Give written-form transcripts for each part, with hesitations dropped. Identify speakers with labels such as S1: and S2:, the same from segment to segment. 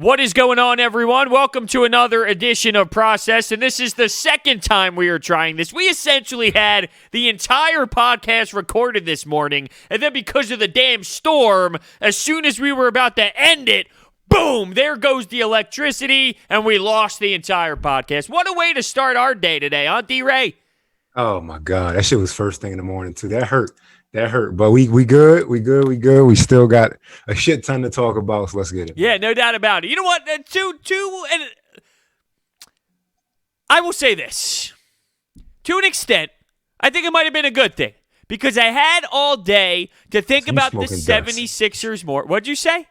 S1: What is going on, everyone? Welcome to another edition of Process, and this is the second time we are trying this. We essentially had the entire podcast recorded this morning, and then because of the damn storm, as soon as we were about to end it, boom, there goes the electricity, and we lost the entire podcast. What a way to start our day today, huh, D-Ray?
S2: Oh, my God. That shit was first thing in the morning, too. That hurt. But we good. We still got a shit ton to talk about, so let's get it.
S1: Yeah, no doubt about it. You know what? And I will say this. To an extent, I think it might have been a good thing because I had all day to think about the 76ers more. What'd you say?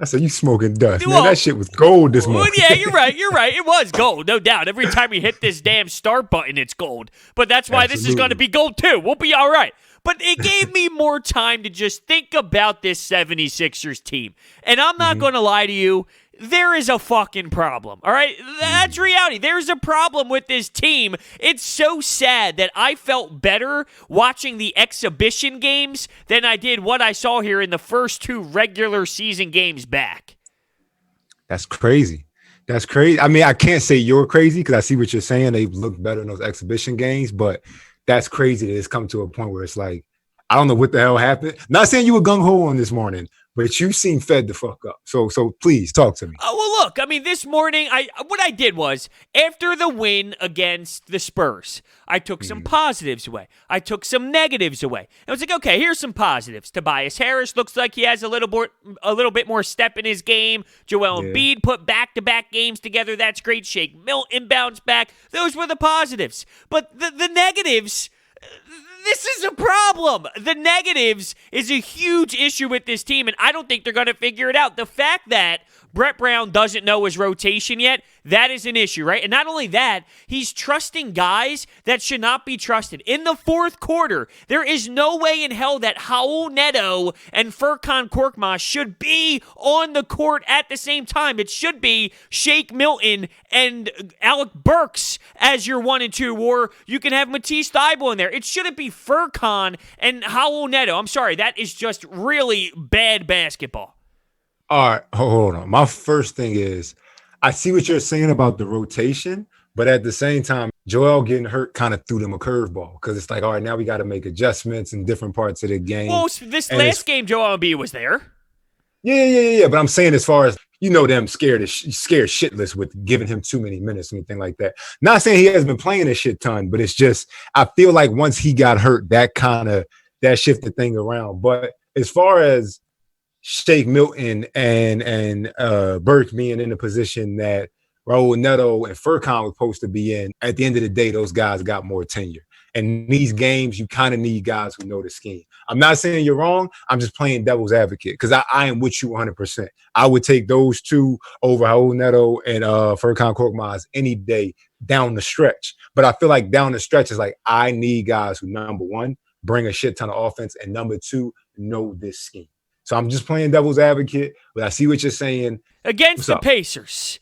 S2: I said, you smoking dust. Well, man, that shit was gold this morning.
S1: Yeah, you're right. It was gold, no doubt. Every time we hit this damn start button, it's gold. But that's why This is going to be gold, too. We'll be all right. But it gave me more time to just think about this 76ers team. And I'm not going to lie to you, there is a fucking problem, all right? That's reality. There's a problem with this team. It's so sad that I felt better watching the exhibition games than I did what I saw here in the first two regular season games back.
S2: That's crazy. I mean, I can't say you're crazy because I see what you're saying. They look better in those exhibition games, but that's crazy that it's come to a point where it's like, I don't know what the hell happened. Not saying you were gung-ho on this morning, but you seem fed the fuck up. So please talk to me.
S1: Well, look, I mean, this morning, what I did was, after the win against the Spurs, I took some positives away. I took some negatives away. I was like, okay, here's some positives. Tobias Harris looks like he has a little bit more step in his game. Joel Embiid put back-to-back games together. That's great. Shake Milton bounced back. Those were the positives. But the negatives... This is a problem. The negatives is a huge issue with this team, and I don't think they're going to figure it out. The fact that Brett Brown doesn't know his rotation yet, that is an issue, right? And not only that, he's trusting guys that should not be trusted. In the fourth quarter, there is no way in hell that Raul Neto and Furkan Korkmaz should be on the court at the same time. It should be Shake Milton and Alec Burks as your 1 and 2, or you can have Matisse Thybulle in there. It shouldn't be Furkan and Raul Neto. I'm sorry, that is just really bad basketball.
S2: All right, hold on. My first thing is, I see what you're saying about the rotation, but at the same time, Joel getting hurt kind of threw them a curveball because it's like, all right, now we got to make adjustments in different parts of the game.
S1: Well, this last game, Joel Embiid was there.
S2: Yeah. But I'm saying as far as, them scared shitless with giving him too many minutes or anything like that. Not saying he hasn't been playing a shit ton, but it's just, I feel like once he got hurt, that shifted thing around. But as far as Shake Milton and Burke being in the position that Raul Neto and Furkan were supposed to be in, at the end of the day, those guys got more tenure. And these games, you kind of need guys who know the scheme. I'm not saying you're wrong. I'm just playing devil's advocate because I am with you 100%. I would take those two over Raul Neto and Furkan Korkmaz any day down the stretch. But I feel like down the stretch is like I need guys who, number one, bring a shit ton of offense, and number two, know this scheme. So I'm just playing devil's advocate, but I see what you're saying.
S1: Against the Pacers,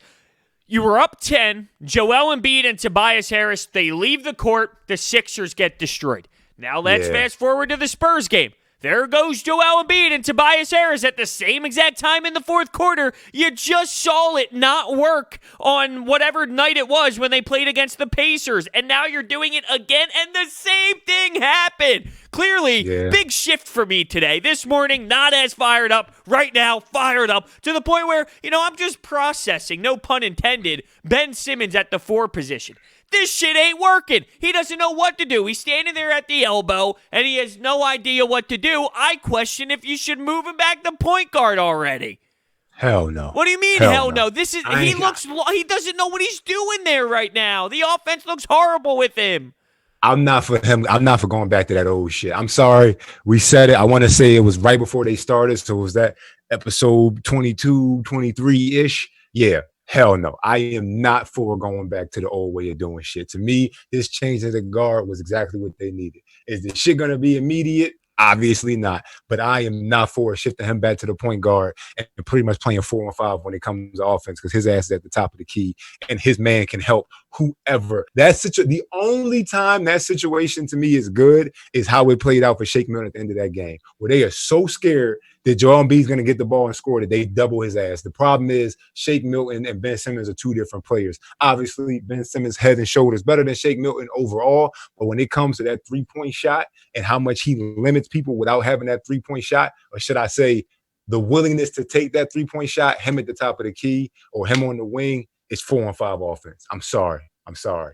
S1: you were up 10. Joel Embiid and Tobias Harris, they leave the court. The Sixers get destroyed. Now let's fast forward to the Spurs game. There goes Joel Embiid and Tobias Harris at the same exact time in the fourth quarter. You just saw it not work on whatever night it was when they played against the Pacers. And now you're doing it again, and the same thing happened. Clearly, big shift for me today. This morning, not as fired up. Right now, fired up to the point where, I'm just processing, no pun intended, Ben Simmons at the 4 position. This shit ain't working. He doesn't know what to do. He's standing there at the elbow, and he has no idea what to do. I question if you should move him back to point guard already.
S2: Hell no.
S1: What do you mean, hell no? This is he doesn't know what he's doing there right now. The offense looks horrible with him.
S2: I'm not for him. I'm not for going back to that old shit. I'm sorry. We said it. I want to say it was right before they started. So it was that episode 22, 23-ish. Yeah. Hell no. I am not for going back to the old way of doing shit. To me, this change of the guard was exactly what they needed. Is the shit going to be immediate? Obviously not. But I am not for shifting him back to the point guard and pretty much playing 4-on-5 when it comes to offense because his ass is at the top of the key and his man can help whoever. The only time that situation to me is good is how it played out for Shake Milton at the end of that game, where they are so scared that Joel Embiid's going to get the ball and score, that they double his ass. The problem is Shake Milton and Ben Simmons are two different players. Obviously, Ben Simmons head and shoulders better than Shake Milton overall, but when it comes to that three-point shot and how much he limits people without having that three-point shot, or should I say the willingness to take that three-point shot, him at the top of the key or him on the wing, it's 4-on-5 offense. I'm sorry.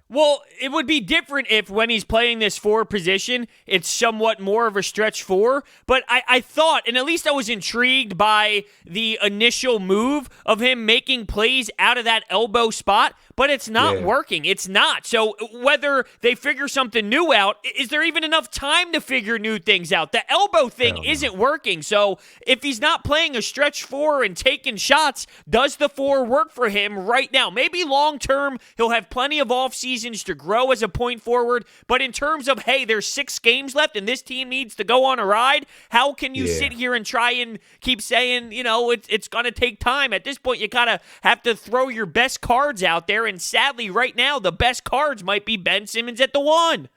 S1: Well, it would be different if when he's playing this 4 position, it's somewhat more of a stretch 4. But I thought, and at least I was intrigued by the initial move of him making plays out of that elbow spot, but it's not working. It's not. So whether they figure something new out, is there even enough time to figure new things out? The elbow thing isn't working. So if he's not playing a stretch 4 and taking shots, does the 4 work for him right now? Maybe long term, he'll have plenty of off seasons to grow as a point forward, but in terms of, hey, there's 6 games left and this team needs to go on a ride, how can you sit here and try and keep saying, it's going to take time? At this point, you gotta have to throw your best cards out there, and sadly, right now, the best cards might be Ben Simmons at the 1.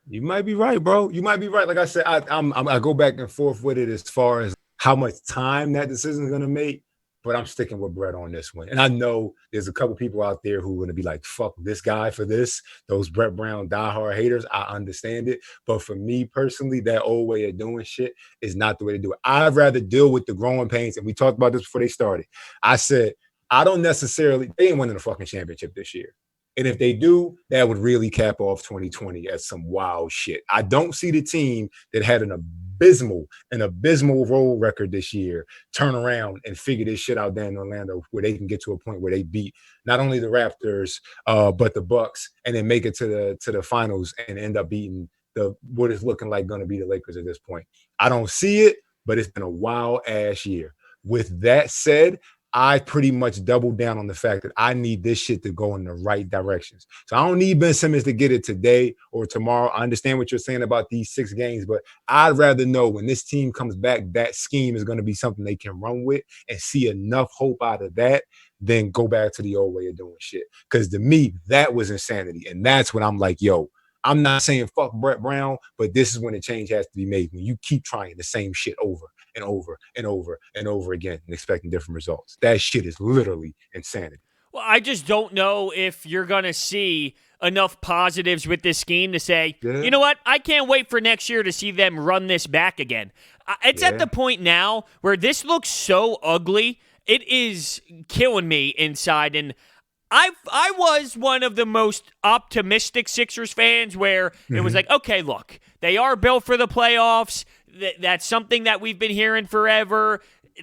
S2: You might be right, bro. You might be right. Like I said, I go back and forth with it as far as how much time that decision is going to make. But I'm sticking with Brett on this one. And I know there's a couple people out there who are going to be like, fuck this guy for this. Those Brett Brown diehard haters, I understand it. But for me personally, that old way of doing shit is not the way to do it. I'd rather deal with the growing pains. And we talked about this before they started. I said, they ain't winning the fucking championship this year. And if they do, that would really cap off 2020 as some wild shit. I don't see the team that had an abysmal road record this year turn around and figure this shit out down in Orlando, where they can get to a point where they beat not only the Raptors but the Bucks, and then make it to the finals and end up beating what is looking like going to be the Lakers at this point. I don't see it, but it's been a wild ass year. With that said, I pretty much doubled down on the fact that I need this shit to go in the right directions. So I don't need Ben Simmons to get it today or tomorrow. I understand what you're saying about these 6 games, but I'd rather know when this team comes back, that scheme is going to be something they can run with and see enough hope out of that than go back to the old way of doing shit. Because to me, that was insanity. And that's when I'm like, yo, I'm not saying fuck Brett Brown, but this is when the change has to be made. When you keep trying the same shit over and over and over and over again and expecting different results. That shit is literally insanity.
S1: Well, I just don't know if you're going to see enough positives with this scheme to say, you know what, I can't wait for next year to see them run this back again. It's at the point now where this looks so ugly, it is killing me inside. And I was one of the most optimistic Sixers fans where it was like, okay, look, they are built for the playoffs. That's something that we've been hearing forever.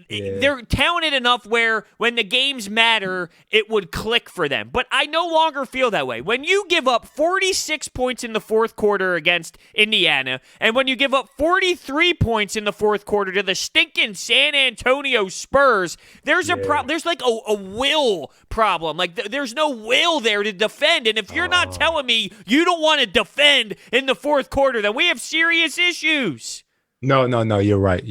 S1: They're talented enough where when the games matter, it would click for them. But I no longer feel that way. When you give up 46 points in the fourth quarter against Indiana, and when you give up 43 points in the fourth quarter to the stinking San Antonio Spurs, there's a problem. There's like a will problem. Like there's no will there to defend. And if you're not telling me you don't want to defend in the fourth quarter, then we have serious issues.
S2: No. You're right.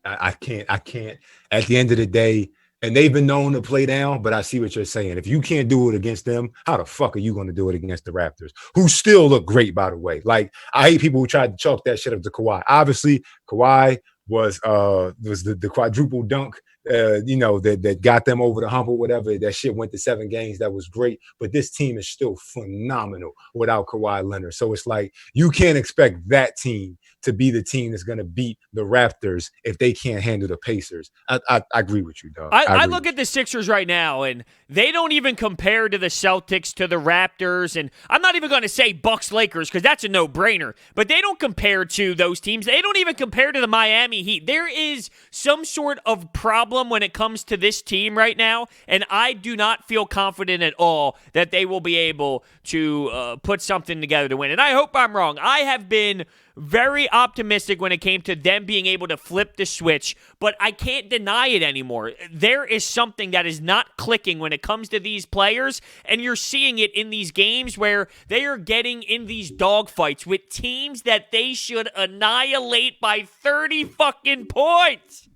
S2: I can't. At the end of the day, and they've been known to play down, but I see what you're saying. If you can't do it against them, how the fuck are you going to do it against the Raptors, who still look great, by the way? Like, I hate people who tried to chalk that shit up to Kawhi. Obviously, Kawhi was the quadruple dunk, that got them over the hump or whatever. That shit went to 7 games. That was great. But this team is still phenomenal without Kawhi Leonard. So it's like, you can't expect that team to be the team that's going to beat the Raptors if they can't handle the Pacers. I agree with you, dog.
S1: I look at the Sixers right now, and they don't even compare to the Celtics, to the Raptors, and I'm not even going to say Bucks Lakers because that's a no-brainer, but they don't compare to those teams. They don't even compare to the Miami Heat. There is some sort of problem when it comes to this team right now, and I do not feel confident at all that they will be able to put something together to win. And I hope I'm wrong. I have been very optimistic when it came to them being able to flip the switch, but I can't deny it anymore. There is something that is not clicking when it comes to these players, and you're seeing it in these games where they are getting in these dogfights with teams that they should annihilate by 30 fucking points.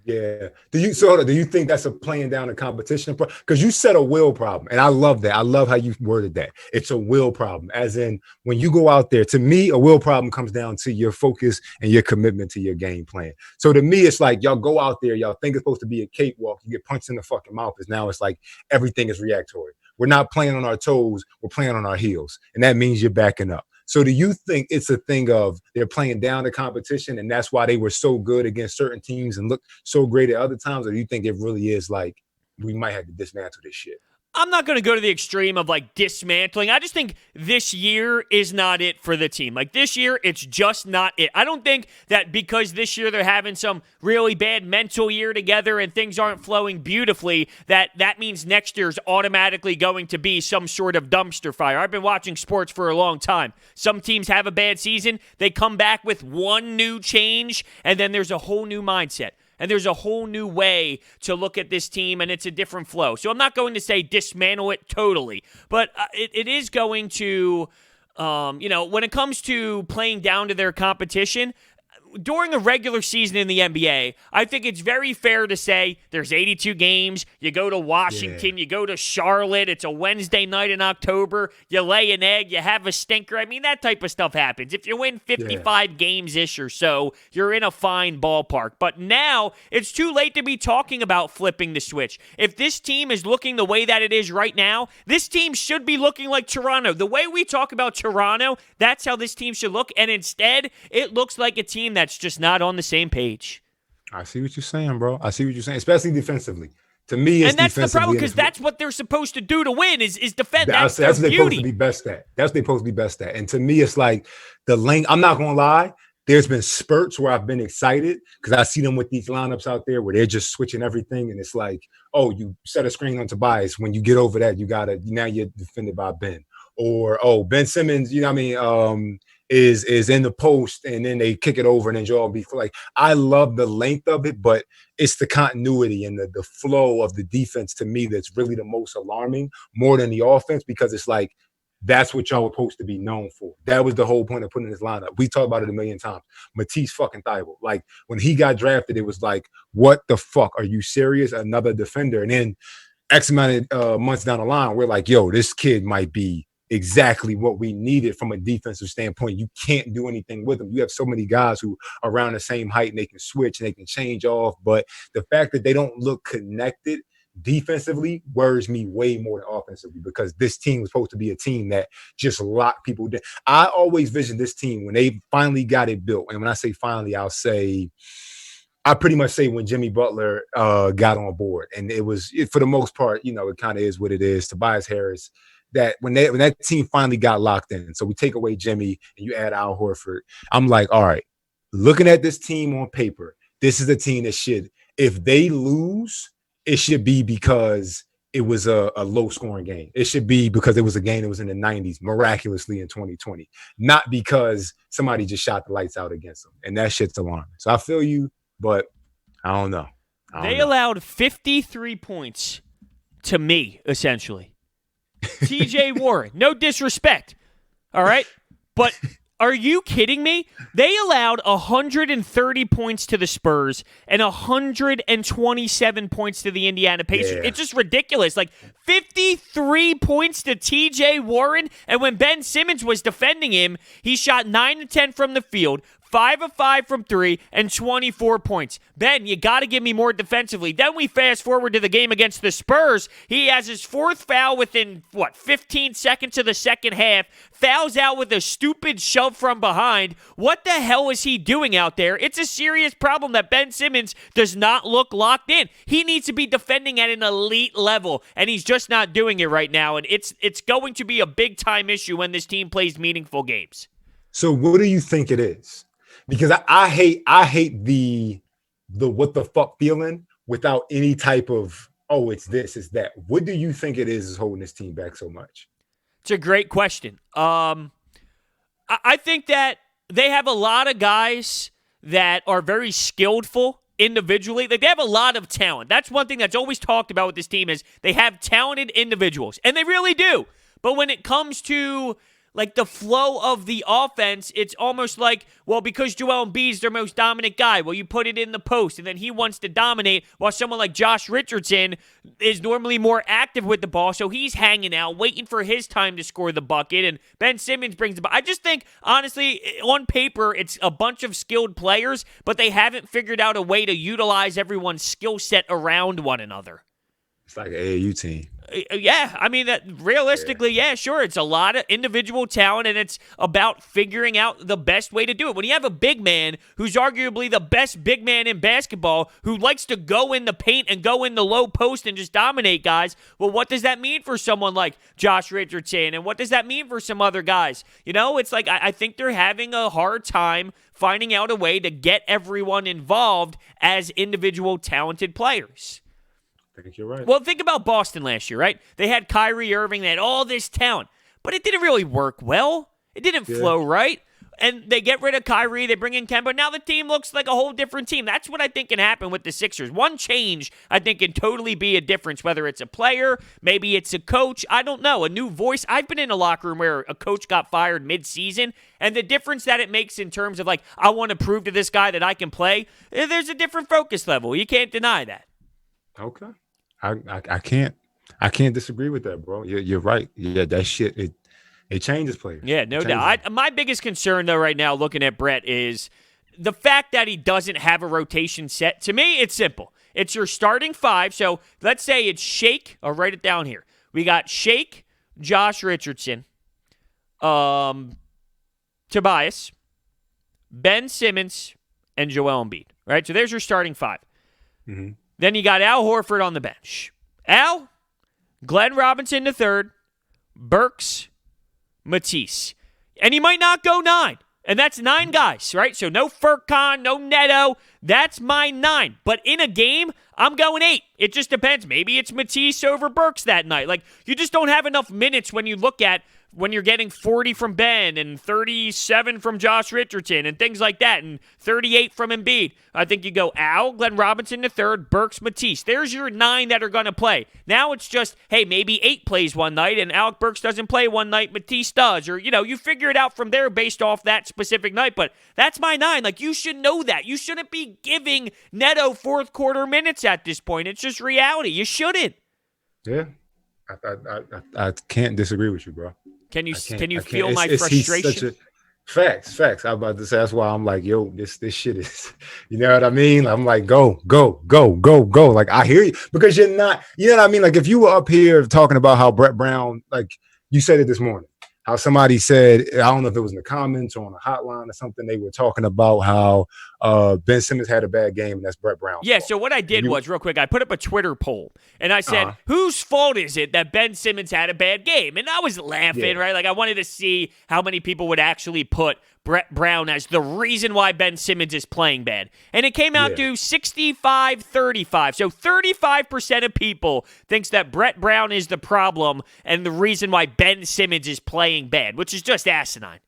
S2: Yeah. Do you think that's a playing down the competition? Because you said a will problem, and I love that. I love how you worded that. It's a will problem, as in when you go out there. To me, a will problem comes down to your focus and your commitment to your game plan. So to me, it's like y'all go out there, y'all think it's supposed to be a cakewalk. You get punched in the fucking mouth, because now it's like everything is reactory. We're not playing on our toes. We're playing on our heels, and that means you're backing up. So do you think it's a thing of they're playing down the competition and that's why they were so good against certain teams and look so great at other times? Or do you think it really is like we might have to dismantle this shit?
S1: I'm not going to go to the extreme of like dismantling. I just think this year is not it for the team. Like this year, it's just not it. I don't think that because this year they're having some really bad mental year together and things aren't flowing beautifully, that means next year's automatically going to be some sort of dumpster fire. I've been watching sports for a long time. Some teams have a bad season. They come back with one new change, and then there's a whole new mindset. And there's a whole new way to look at this team, and it's a different flow. So I'm not going to say dismantle it totally, but it is going to, when it comes to playing down to their competition, during a regular season in the NBA, I think it's very fair to say there's 82 games. You go to Washington, you go to Charlotte. It's a Wednesday night in October. You lay an egg, you have a stinker. I mean, that type of stuff happens. If you win 55 games-ish or so, you're in a fine ballpark. But now, it's too late to be talking about flipping the switch. If this team is looking the way that it is right now, this team should be looking like Toronto. The way we talk about Toronto, that's how this team should look. And instead, it looks like a team that's just not on the same page.
S2: I see what you're saying, bro. I see what you're saying, especially defensively. To me, it's
S1: and that's the problem because that's what they're supposed to do to win is defend. That's what they're supposed
S2: to be best at. That's what they're supposed to be best at. And to me, it's like the lane. I'm not gonna lie. There's been spurts where I've been excited because I see them with these lineups out there where they're just switching everything, and it's like, oh, you set a screen on Tobias. When you get over that, now you're defended by Ben. Or Ben Simmons, you know what I mean? Is in the post and then they kick it over and then Joel be like, I love the length of it, but it's the continuity and the flow of the defense to me that's really the most alarming more than the offense, because it's like that's what y'all were supposed to be known for. That was the whole point of putting this lineup. We talked about it a million times. Matisse fucking Thybulle. Like when he got drafted, it was like, what the fuck? Are you serious? Another defender. And then X amount of months down the line, we're like, yo, this kid might be exactly what we needed from a defensive standpoint. You can't do anything with them. You have so many guys who are around the same height and they can switch and they can change off. But the fact that they don't look connected defensively worries me way more than offensively, because this team was supposed to be a team that just locked people down. I always vision this team when they finally got it built. And when I say finally, I pretty much say when Jimmy Butler got on board. And for the most part, it kind of is what it is. Tobias Harris, that when that team finally got locked in, so we take away Jimmy and you add Al Horford, I'm like, all right, looking at this team on paper, this is a team that if they lose, it should be because it was a low-scoring game. It should be because it was a game that was in the 90s, miraculously in 2020, not because somebody just shot the lights out against them. And that shit's alarming. So I feel you, but I don't know.
S1: They allowed 53 points to me, essentially. TJ Warren, no disrespect, all right? But are you kidding me? They allowed 130 points to the Spurs and 127 points to the Indiana Pacers. Yeah. It's just ridiculous. Like 53 points to TJ Warren, and when Ben Simmons was defending him, he shot 9 of 10 from the field, 5 of 5 from 3, and 24 points. Ben, you got to give me more defensively. Then we fast forward to the game against the Spurs. He has his fourth foul within, 15 seconds of the second half. Fouls out with a stupid shove from behind. What the hell is he doing out there? It's a serious problem that Ben Simmons does not look locked in. He needs to be defending at an elite level, and he's just not doing it right now. And it's going to be a big-time issue when this team plays meaningful games.
S2: So what do you think it is? Because I hate the what the fuck feeling without any type of, oh, it's this, it's that. What do you think it is holding this team back so much?
S1: It's a great question. I think that they have a lot of guys that are very skillful individually. Like, they have a lot of talent. That's one thing that's always talked about with this team is they have talented individuals, and they really do. But when it comes to like the flow of the offense, it's almost like, well, because Joel Embiid's their most dominant guy, well, you put it in the post, and then he wants to dominate, while someone like Josh Richardson is normally more active with the ball, so he's hanging out, waiting for his time to score the bucket, and Ben Simmons brings the ball. I just think, honestly, on paper, it's a bunch of skilled players, but they haven't figured out a way to utilize everyone's skill set around one another.
S2: It's like an AAU team.
S1: Yeah, I mean, realistically, yeah, sure. It's a lot of individual talent, and it's about figuring out the best way to do it. When you have a big man who's arguably the best big man in basketball, who likes to go in the paint and go in the low post and just dominate guys, well, what does that mean for someone like Josh Richardson, and what does that mean for some other guys? You know, it's like I think they're having a hard time finding out a way to get everyone involved as individual talented players.
S2: I think you're right.
S1: Well, think about Boston last year, right? They had Kyrie Irving. They had all this talent, but it didn't really work well. It didn't flow right. And they get rid of Kyrie. They bring in Kemba. Now the team looks like a whole different team. That's what I think can happen with the Sixers. One change, I think, can totally be a difference, whether it's a player, maybe it's a coach. I don't know. A new voice. I've been in a locker room where a coach got fired mid-season, and the difference that it makes in terms of, like, I want to prove to this guy that I can play, there's a different focus level. You can't deny that.
S2: Okay. I can't disagree with that, bro. You're right. Yeah, that shit it changes players.
S1: Yeah, no doubt. My biggest concern though right now, looking at Brett, is the fact that he doesn't have a rotation set. To me, it's simple. It's your starting five. So let's say it's Shake. I'll write it down here. We got Shake, Josh Richardson, Tobias, Ben Simmons, and Joel Embiid. Right. So there's your starting five.
S2: Mm-hmm.
S1: Then you got Al Horford on the bench. Al, Glenn Robinson III, Burks, Matisse. And he might not go 9. And that's 9 guys, right? So no Furkan, no Neto. That's my 9. But in a game, I'm going 8. It just depends. Maybe it's Matisse over Burks that night. Like, you just don't have enough minutes when you look at when you're getting 40 from Ben and 37 from Josh Richardson and things like that and 38 from Embiid. I think you go Al, Glenn Robinson III, Burks, Matisse. There's your 9 that are going to play. Now it's just, hey, maybe 8 plays one night and Alec Burks doesn't play one night, Matisse does. Or, you know, you figure it out from there based off that specific night. But that's my 9. Like, you should know that. You shouldn't be giving Neto fourth quarter minutes at this point. It's just reality. You shouldn't.
S2: Yeah. I can't disagree with you, bro.
S1: Can you feel my frustration?
S2: Facts. I'm about to say that's why I'm like, yo, this shit is, you know what I mean? I'm like, go. Like, I hear you because you're not, you know what I mean? Like, if you were up here talking about how Brett Brown, like you said it this morning, how somebody said, I don't know if it was in the comments or on a hotline or something, they were talking about how Ben Simmons had a bad game, and that's Brett Brown.
S1: Yeah, so what I did was, real quick, I put up a Twitter poll, and I said, whose fault is it that Ben Simmons had a bad game? And I was laughing, right? Like, I wanted to see how many people would actually put Brett Brown as the reason why Ben Simmons is playing bad. And it came out to 65-35. So 35% of people thinks that Brett Brown is the problem and the reason why Ben Simmons is playing bad, which is just asinine.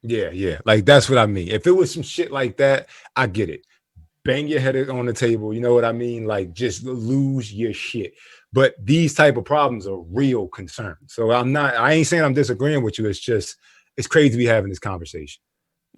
S2: Yeah. Like, that's what I mean. If it was some shit like that, I get it. Bang your head on the table. You know what I mean? Like, just lose your shit. But these type of problems are real concerns. So I ain't saying I'm disagreeing with you. It's just, it's crazy to be having this conversation.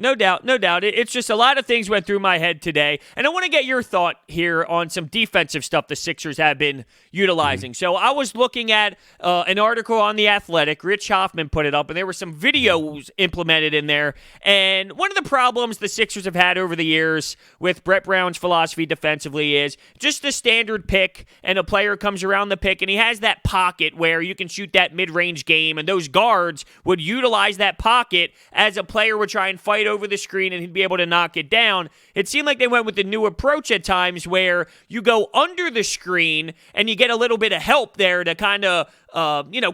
S1: No doubt. It's just a lot of things went through my head today, and I want to get your thought here on some defensive stuff the Sixers have been utilizing. So I was looking at an article on The Athletic. Rich Hoffman put it up, and there were some videos implemented in there. And one of the problems the Sixers have had over the years with Brett Brown's philosophy defensively is just the standard pick, and a player comes around the pick, and he has that pocket where you can shoot that mid-range game, and those guards would utilize that pocket as a player would try and fight over the screen and he'd be able to knock it down. It seemed like they went with the new approach at times where you go under the screen and you get a little bit of help there to kind of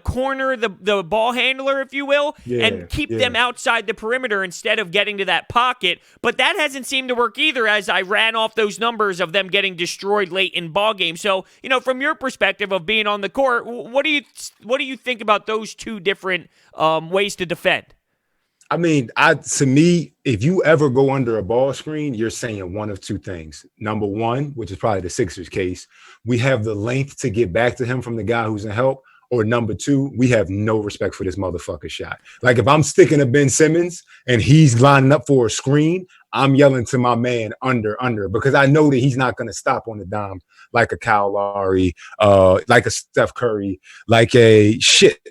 S1: corner the ball handler, if you will, and keep them outside the perimeter instead of getting to that pocket. But that hasn't seemed to work either, as I ran off those numbers of them getting destroyed late in ball games. So, from your perspective of being on the court, what do you think about those two different ways to defend?
S2: I mean, to me, if you ever go under a ball screen, you're saying one of two things. Number one, which is probably the Sixers case, we have the length to get back to him from the guy who's in help, or number two, we have no respect for this motherfucker shot. Like if I'm sticking to Ben Simmons and he's lining up for a screen, I'm yelling to my man under, because I know that he's not going to stop on the dime like a Kyle Lowry, like a Steph Curry, like a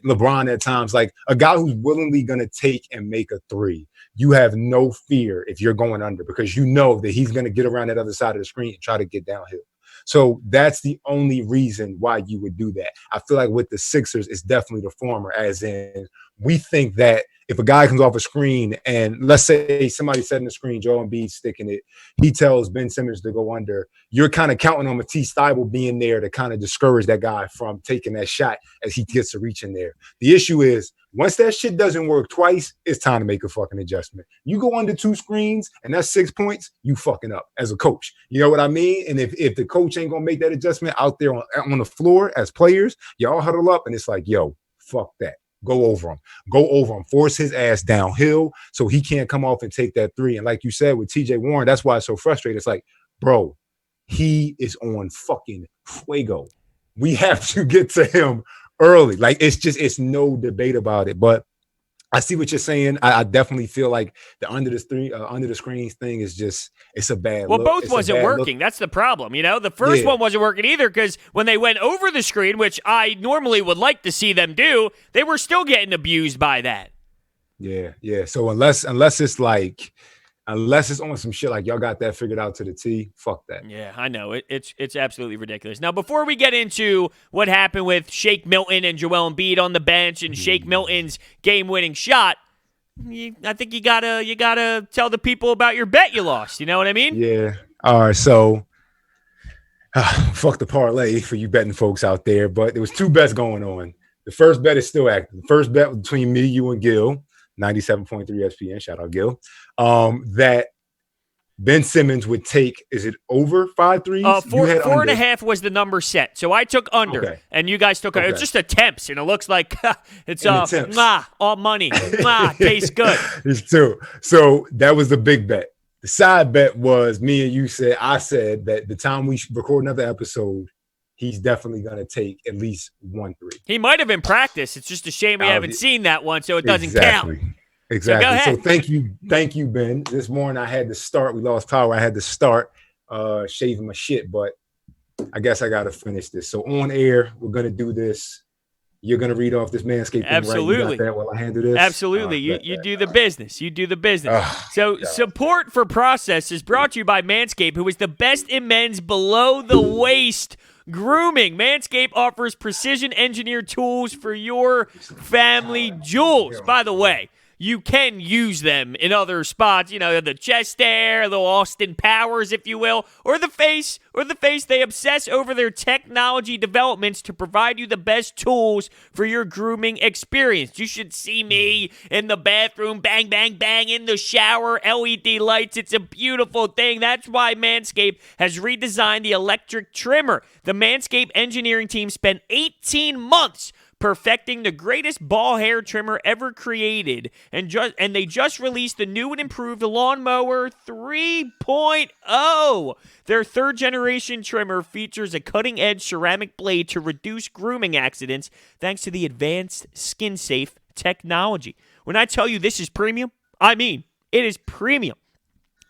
S2: LeBron at times, like a guy who's willingly going to take and make a three. You have no fear if you're going under because you know that he's going to get around that other side of the screen and try to get downhill. So that's the only reason why you would do that. I feel like with the Sixers, it's definitely the former, as in we think that if a guy comes off a screen and let's say somebody setting the screen, Joel Embiid sticking it, he tells Ben Simmons to go under, you're kind of counting on Matisse Thybulle being there to kind of discourage that guy from taking that shot as he gets to reach in there. The issue is once that shit doesn't work twice, it's time to make a fucking adjustment. You go under 2 screens and that's 6 points, you fucking up as a coach. You know what I mean? And if the coach ain't going to make that adjustment out there on the floor as players, y'all huddle up and it's like, yo, fuck that. Go over him, force his ass downhill so he can't come off and take that three. And like you said with TJ Warren, that's why it's so frustrating. It's like, bro, he is on fucking fuego. We have to get to him early. Like it's no debate about it. But I see what you're saying. I definitely feel like the under the screens thing is just, it's a bad look.
S1: Well, both wasn't working. That's the problem. You know, the first one wasn't working either because when they went over the screen, which I normally would like to see them do, they were still getting abused by that.
S2: Yeah. So unless it's on some shit like y'all got that figured out to the T, fuck that.
S1: Yeah, I know. It's absolutely ridiculous. Now, before we get into what happened with Shake Milton and Joel Embiid on the bench and Shake Milton's game-winning shot, I think you gotta tell the people about your bet you lost. You know what I mean?
S2: Yeah. All right. So, fuck the parlay for you betting folks out there, but there was 2 bets going on. The first bet is still active. The first bet between me, you, and Gil, 97.3 ESPN, shout out Gil, that Ben Simmons would take, is it over 5 threes?
S1: 4.5 was the number set. So I took under, and you guys took It's just attempts, and it looks like it's all money. Tastes good.
S2: It's 2. So that was the big bet. The side bet was me and you I said that the time we record another episode, he's definitely going to take at least 1 3.
S1: He might have in practice. It's just a shame we haven't seen that one, so it doesn't count.
S2: Exactly.
S1: So go ahead.
S2: So thank you, Ben. This morning I had to start. We lost power. I had to start shaving my shit, but I guess I got to finish this. So on air, we're going to do this. You're going to read off this Manscaped thing,
S1: Absolutely.
S2: Right? You got that while I handle this?
S1: Absolutely. You do the business. You do the business. Support for Process is brought to you by Manscaped, who is the best in men's below-the-waist grooming. Manscaped offers precision-engineered tools for your family jewels. By the way, you can use them in other spots, you know, the chest hair, the Austin Powers, if you will, or the face. They obsess over their technology developments to provide you the best tools for your grooming experience. You should see me in the bathroom, bang, bang, bang, in the shower, LED lights. It's a beautiful thing. That's why Manscaped has redesigned the electric trimmer. The Manscaped engineering team spent 18 months perfecting the greatest ball hair trimmer ever created, and they just released the new and improved Lawnmower 3.0. Their 3rd generation trimmer features a cutting-edge ceramic blade to reduce grooming accidents thanks to the advanced skin-safe technology. When I tell you this is premium, I mean it is premium.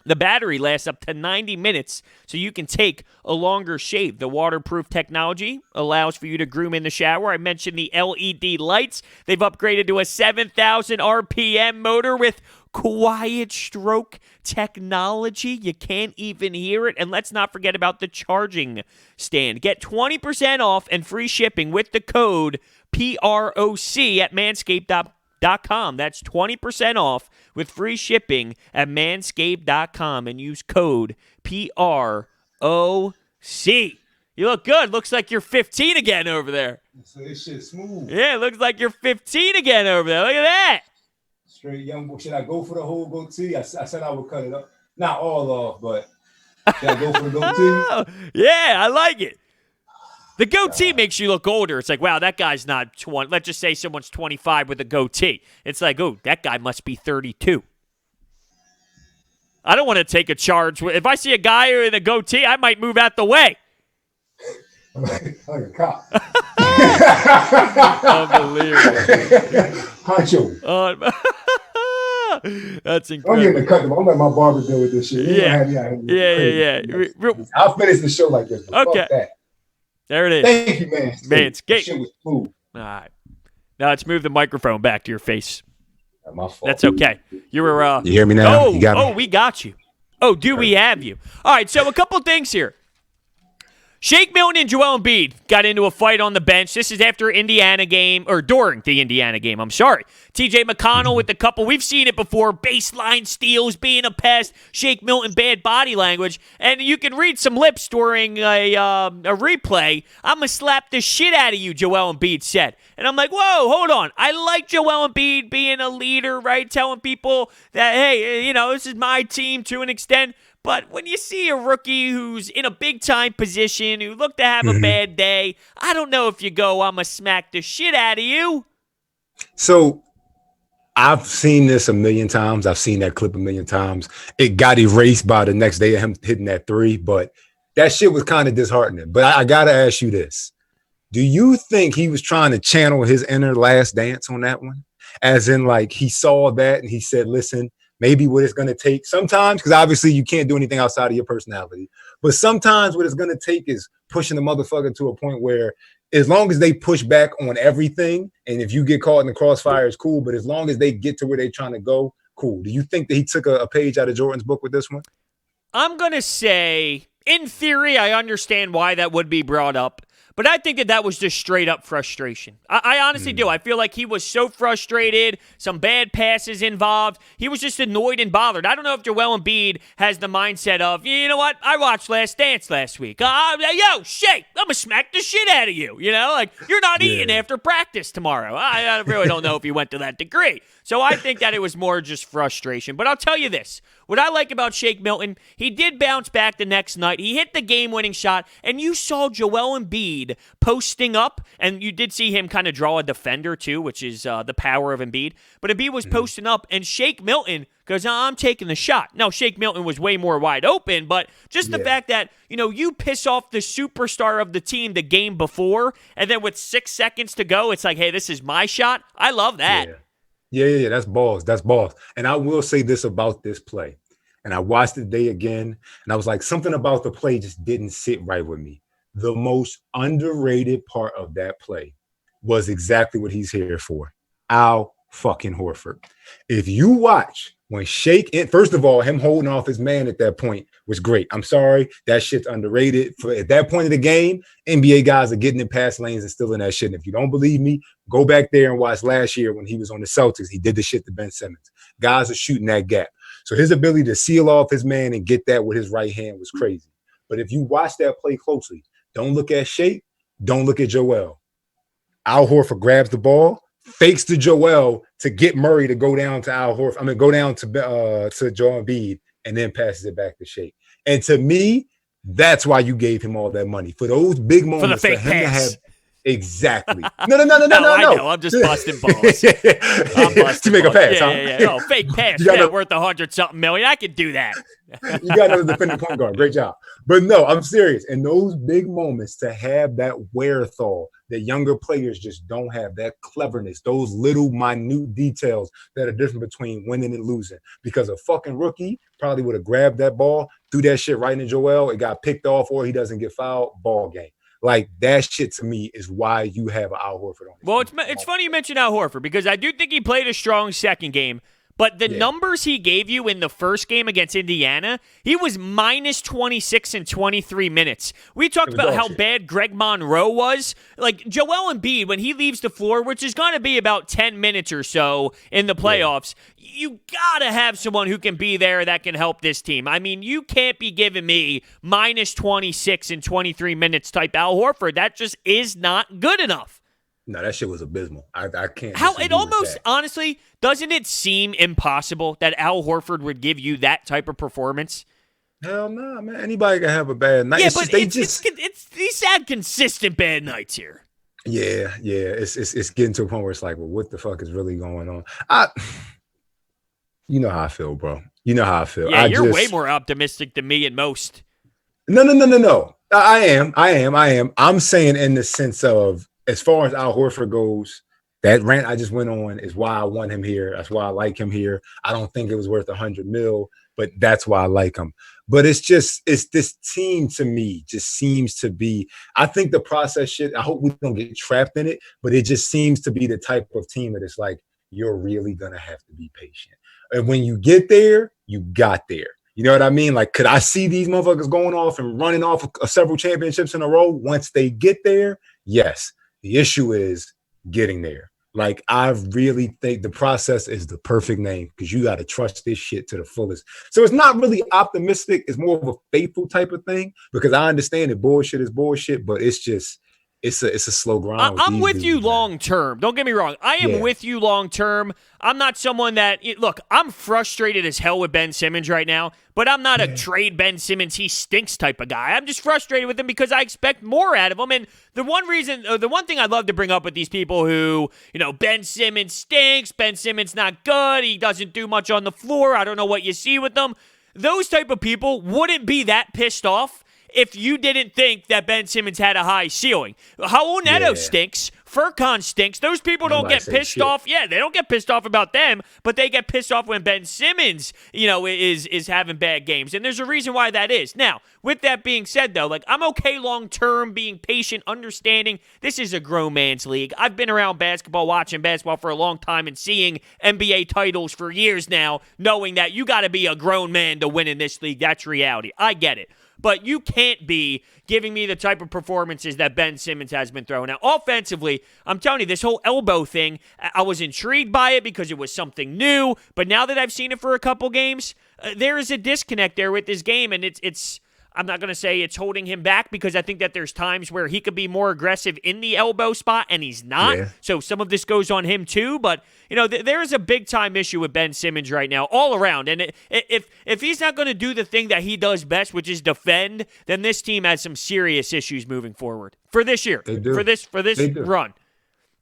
S1: The battery lasts up to 90 minutes, so you can take a longer shave. The waterproof technology allows for you to groom in the shower. I mentioned the LED lights. They've upgraded to a 7,000 RPM motor with quiet stroke technology. You can't even hear it. And let's not forget about the charging stand. Get 20% off and free shipping with the code PROC at manscaped.com. That's 20% off with free shipping at manscaped.com and use code PROC. You look good. Looks like you're 15 again over there.
S2: So this shit's smooth.
S1: Yeah, it looks like you're 15 again over there. Look at that.
S2: Straight young boy. Should I go for the whole goatee? I said I would cut it up. Not all off, but should I go for the goatee?
S1: Yeah, I like it. The goatee makes you look older. It's like, wow, that guy's not 20. Let's just say someone's 25 with a goatee. It's like, oh, that guy must be 32. I don't want to take a charge. If I see a guy in a goatee, I might move out the way.
S2: I'm like a cop.
S1: Unbelievable.
S2: Honcho.
S1: That's
S2: I'm getting the
S1: incredible.
S2: cut. I'm gonna let my barber deal with this shit. You ain't gonna
S1: Yeah.
S2: have me out here with
S1: Yeah,
S2: crazy
S1: yeah,
S2: shit.
S1: yeah.
S2: I'll finish the show like this, but
S1: Okay.
S2: fuck that.
S1: There it is.
S2: Thank you, man. That shit was smooth.
S1: All right. Now let's move the microphone back to your face.
S2: Not my fault.
S1: That's okay. You were.
S2: You hear me now? You got me?
S1: We got you. Oh, do we have you? All right. So a couple things here. Shake Milton and Joel Embiid got into a fight on the bench. This is after Indiana game, or during the Indiana game, I'm sorry. TJ McConnell with the couple. We've seen it before. Baseline steals, being a pest. Shake Milton, bad body language. And you can read some lips during a replay. I'm going to slap the shit out of you, Joel Embiid said. And I'm like, whoa, hold on. I like Joel Embiid being a leader, right? Telling people that, hey, this is my team to an extent. But when you see a rookie who's in a big-time position, who looked to have a bad day, I don't know if you go, I'm going to smack the shit out of you.
S2: So I've seen this a million times. I've seen that clip a million times. It got erased by the next day of him hitting that three, but that shit was kind of disheartening. But I got to ask you this. Do you think he was trying to channel his inner Last Dance on that one? As in, like, he saw that and he said, listen, maybe what it's going to take sometimes, because obviously you can't do anything outside of your personality, but sometimes what it's going to take is pushing the motherfucker to a point where as long as they push back on everything, and if you get caught in the crossfire, it's cool, but as long as they get to where they're trying to go, cool. Do you think that he took a page out of Jordan's book with this one?
S1: I'm going to say, in theory, I understand why that would be brought up. But I think that was just straight up frustration. I honestly do. I feel like he was so frustrated, some bad passes involved. He was just annoyed and bothered. I don't know if Joel Embiid has the mindset of, you know what, I watched Last Dance last week. Yo, Shake, I'm going to smack the shit out of you. Like, you're not eating after practice tomorrow. I really don't know if he went to that degree. So I think that it was more just frustration. But I'll tell you this. What I like about Shake Milton, he did bounce back the next night. He hit the game-winning shot, and you saw Joel Embiid posting up, and you did see him kind of draw a defender too, which is the power of Embiid. But Embiid was posting up, and Shake Milton goes, I'm taking the shot. Now, Shake Milton was way more wide open, but just the fact that, you piss off the superstar of the team the game before, and then with 6 seconds to go, it's like, hey, this is my shot. I love that.
S2: Yeah, that's balls. That's balls. And I will say this about this play. And I watched it today again, and I was like, something about the play just didn't sit right with me. The most underrated part of that play was exactly what he's here for. Al fucking Horford. If you watch when Shake, first of all, him holding off his man at that point was great. I'm sorry, that shit's underrated. At that point of the game, NBA guys are getting in pass lanes and still in that shit. And if you don't believe me, go back there and watch last year when he was on the Celtics. He did the shit to Ben Simmons. Guys are shooting that gap. So his ability to seal off his man and get that with his right hand was crazy. But if you watch that play closely, don't look at Shake, don't look at Joel. Al Horford grabs the ball, fakes to Joel to get Murray to go down to Al Horford. Go down to Joel Embiid and then passes it back to Shake. And to me, that's why you gave him all that money for those big moments.
S1: For the fake pass.
S2: Exactly. No.
S1: I know. I'm just busting balls. I'm busting
S2: to make
S1: balls.
S2: a pass.
S1: Yeah. No, fake pass. Worth $100-something million. I could do that.
S2: You got another defending point guard. Great job. But no, I'm serious. And those big moments, to have that wherewithal that younger players just don't have, that cleverness, those little minute details that are different between winning and losing. Because a fucking rookie probably would have grabbed that ball, threw that shit right into Joel, it got picked off, or he doesn't get fouled, ball game. Like, that shit to me is why you have Al Horford on.
S1: Well, it's funny you mention Al Horford because I do think he played a strong second game. But the numbers he gave you in the first game against Indiana, he was minus 26 in 23 minutes. We talked about how bad Greg Monroe was. Like, Joel Embiid, when he leaves the floor, which is going to be about 10 minutes or so in the playoffs, you got to have someone who can be there that can help this team. I mean, you can't be giving me minus 26 in 23 minutes type Al Horford. That just is not good enough.
S2: No, that shit was abysmal. I can't.
S1: How it almost, honestly, doesn't it seem impossible that Al Horford would give you that type of performance?
S2: Hell no, man. Anybody can have a bad night.
S1: Yeah, but he's had consistent bad nights here.
S2: Yeah. It's getting to a point where it's like, well, what the fuck is really going on? You know how I feel, bro. You know how I feel.
S1: Yeah, you're way more optimistic than me and most.
S2: No. I am. I'm saying in the sense of, as far as Al Horford goes, that rant I just went on is why I want him here. That's why I like him here. I don't think it was worth $100 million, but that's why I like him. But it's this team to me just seems to be, I think the process shit, I hope we don't get trapped in it, but it just seems to be the type of team that it's like, you're really going to have to be patient. And when you get there, you got there. You know what I mean? Like, could I see these motherfuckers going off and running off several championships in a row once they get there? Yes. The issue is getting there. Like, I really think the process is the perfect name because you got to trust this shit to the fullest. So it's not really optimistic. It's more of a faithful type of thing because I understand that bullshit is bullshit, but it's just, it's a slow grind.
S1: I'm with you long term. Don't get me wrong. I am with you long term. I'm not someone that look. I'm frustrated as hell with Ben Simmons right now, but I'm not a trade Ben Simmons. He stinks type of guy. I'm just frustrated with him because I expect more out of him. And the one thing I love to bring up with these people who Ben Simmons stinks. Ben Simmons not good. He doesn't do much on the floor. I don't know what you see with them. Those type of people wouldn't be that pissed off if you didn't think that Ben Simmons had a high ceiling. Raul Neto stinks. Furkan stinks. Those people don't get pissed off. Yeah, they don't get pissed off about them, but they get pissed off when Ben Simmons, is having bad games. And there's a reason why that is. Now, with that being said, though, like, I'm okay long-term, being patient, understanding this is a grown man's league. I've been around basketball, watching basketball for a long time and seeing NBA titles for years now, knowing that you got to be a grown man to win in this league. That's reality. I get it. But you can't be giving me the type of performances that Ben Simmons has been throwing out. Offensively, I'm telling you, this whole elbow thing, I was intrigued by it because it was something new. But now that I've seen it for a couple games, there is a disconnect there with this game. And it's I'm not going to say it's holding him back because I think that there's times where he could be more aggressive in the elbow spot and he's not. Yeah. So some of this goes on him too. But, there is a big-time issue with Ben Simmons right now all around. And if he's not going to do the thing that he does best, which is defend, then this team has some serious issues moving forward for this year, for this run.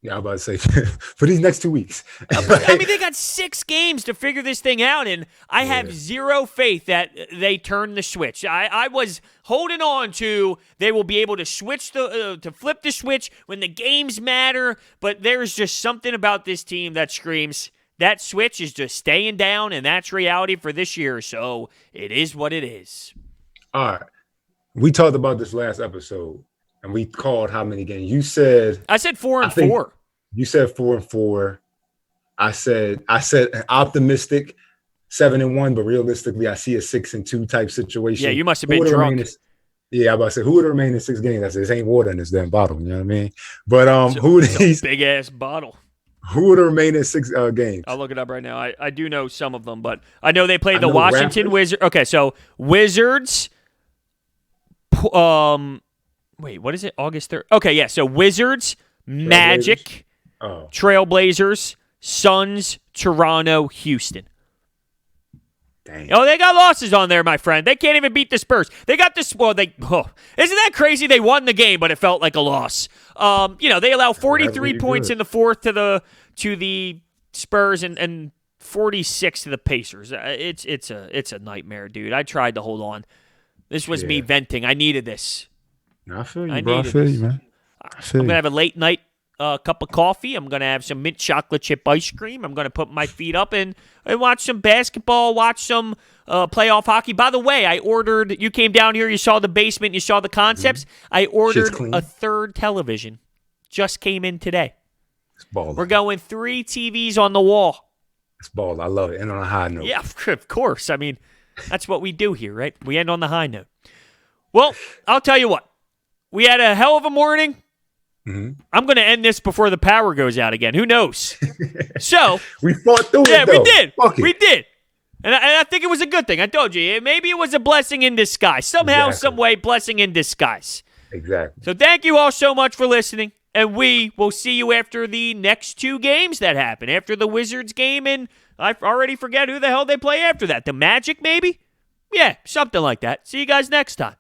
S2: Yeah, I'm about to say, for these next 2 weeks.
S1: I mean, they got 6 games to figure this thing out, and I have zero faith that they turn the switch. I was holding on to they will be able to switch to flip the switch when the games matter, but there's just something about this team that screams that switch is just staying down, and that's reality for this year, so it is what it is.
S2: All right. We talked about this last episode. And we called how many games? You said
S1: I said 4 and 4.
S2: You said 4 and 4. I said optimistic 7-1, but realistically, I see a 6-2 type situation.
S1: Yeah, you must have been drunk.
S2: I'm about to say, who would remain in 6 games? I said, this ain't water in this damn bottle. You know what I mean? But who would these
S1: big ass bottle?
S2: Who would remain in 6 games?
S1: I'll look it up right now. I do know some of them, but I know they played the Washington Wizards. Okay, so Wizards. Wait, what is it? August 3rd? Okay, yeah. So Wizards, Magic, Trailblazers, Suns, Toronto, Houston.
S2: Dang.
S1: Oh, they got losses on there, my friend. They can't even beat the Spurs. They got this. Well, isn't that crazy? They won the game, but it felt like a loss. They allow 43 points in the fourth to the Spurs and 46 to the Pacers. It's a nightmare, dude. I tried to hold on. This was me venting. I needed this.
S2: I feel you, bro. I feel you, man.
S1: I'm going to have a late night cup of coffee. I'm going to have some mint chocolate chip ice cream. I'm going to put my feet up and watch some basketball, watch some playoff hockey. By the way, you came down here, you saw the basement, you saw the concepts. Mm-hmm. I ordered a third television. Just came in today.
S2: It's bald.
S1: We're going 3 TVs on the wall.
S2: It's bald. I love it. And on a high note.
S1: Yeah, of course. I mean, that's what we do here, right? We end on the high note. Well, I'll tell you what. We had a hell of a morning. Mm-hmm. I'm going to end this before the power goes out again. Who knows? So
S2: we fought through it.
S1: Yeah, we did. We did. And I think it was a good thing. I told you. Maybe it was a blessing in disguise. Somehow, some way, blessing in disguise.
S2: Exactly.
S1: So thank you all so much for listening. And we will see you after the next 2 games that happen. After the Wizards game, and I already forget who the hell they play after that. The Magic, maybe? Yeah, something like that. See you guys next time.